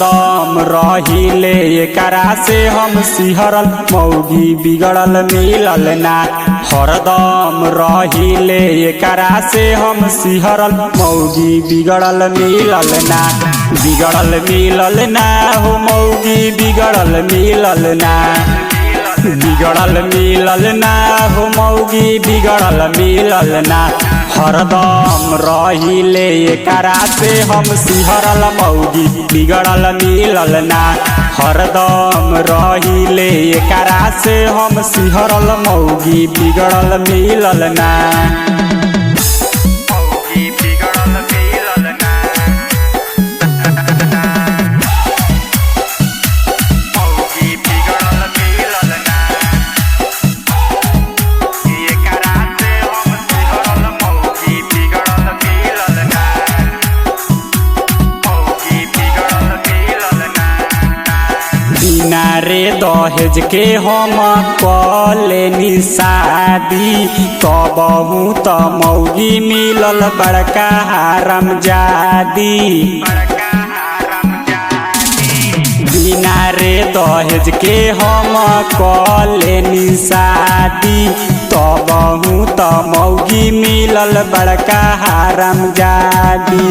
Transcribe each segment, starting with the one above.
हरदम रहिले एकरा से हम सिहरल मौगी बिगड़ल मिलल ना। हरदम रहिले एकरा से हम सिहरल मौगी बिगड़ल मिलल ना। बिगड़ल मिलल ना हो मौगी बिगड़ल मिलल ना। बिगड़ल मिलल ना हो मौगी बिगड़ल मिलल ना। हरदम रहिले एकरा से हम सिहरल मौगी बिगड़ल मिलल ना। हरदम रहिले एकरा से हम सिहरल मौगी बिगड़ल मिलल ना। बिना रे दहेज के हम कलेनी शादी तबहू त मौगी मिलल बड़का हरामजादी। बिना रे दहेज के हम कलेनी शादी तबहू त मौगी मिलल बड़का हरामजादी।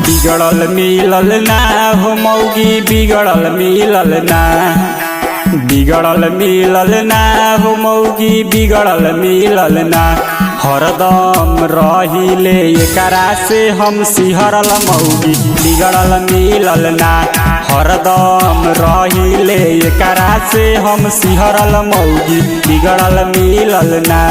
बिगड़ल मिलल ना हो मौगी बिगड़ल मिलल ना। बिगड़ल मिलल ना हो मौगी बिगड़ल मिलल ना। हरदम रहिले एकरा से हम सिहरल मौगी बिगड़ल मिलल ना। हरदम रहिले एकरा से हम सिहरल मौगी बिगड़ल मिलल ना।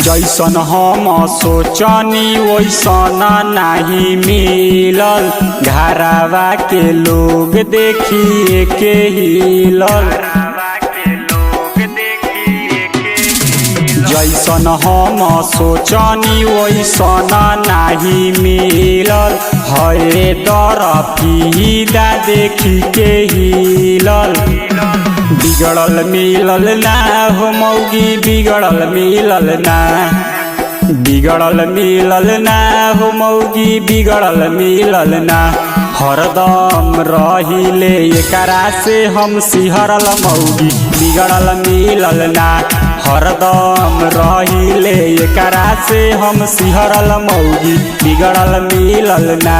जैसन हम सोचनी वैसन नहीं मिलल। घरवा के लोग देखिए के हिलल। जैसन हम सोचनी वैसन नहीं मिलल। हरे तरफीदा देखी के हिलल। बिगड़ल मिलल ना हो मौगी बिगड़ल मिलल ना। बिगड़ल मिलल ना हो मौगी बिगड़ल मिलल ना। हरदम रहिले एकरा से हम सिहरल मौगी बिगड़ल मिलल ना। हरदम रहिले एकरा से हम सिहरल मौगी बिगड़ल मिलल ना।